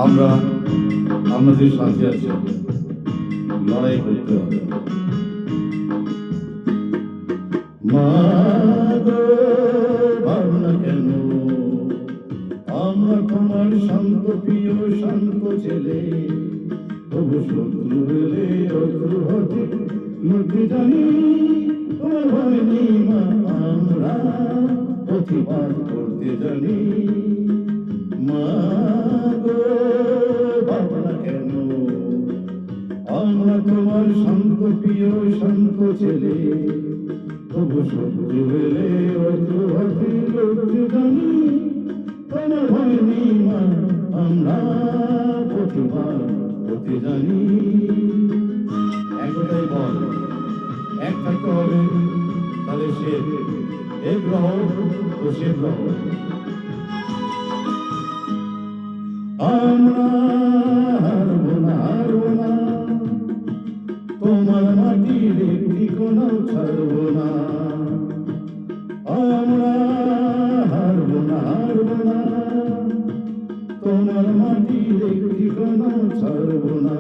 আমরা আপনাদের সাথে আছি, লড়াই করতে হবে। মা গো, ভাবনা কেন, আমরা তোমার শান্ত প্রিয় শান্ত ছেলে, তবু শত্রু হলে অশ্রু হতে লুটে জানি, তোমার ভয় নেই মা, আমরা প্রতিবাদ করতে জানি। মা গো, ভাবনা কেন, আমরা তোমার শান্ত প্রিয় শান্ত ছেলে, তবু শত্রু হলে অশ্রু হতে লুটে জানি, তোমার ভয় নেই মা, আমরা প্রতিবাদ করতে জানি। একটাই বল, এক থাকতে হবে, তাহলে সে এক গ্রহ তো সে গ্রহ। আমরা হারবো না, হারবো না, তোমার মাটির একটি কোনাও ছাড়বো না। আমরা হারবো না, হারবো না, তোমার মাটির একটি কোনাও ছাড়বো না।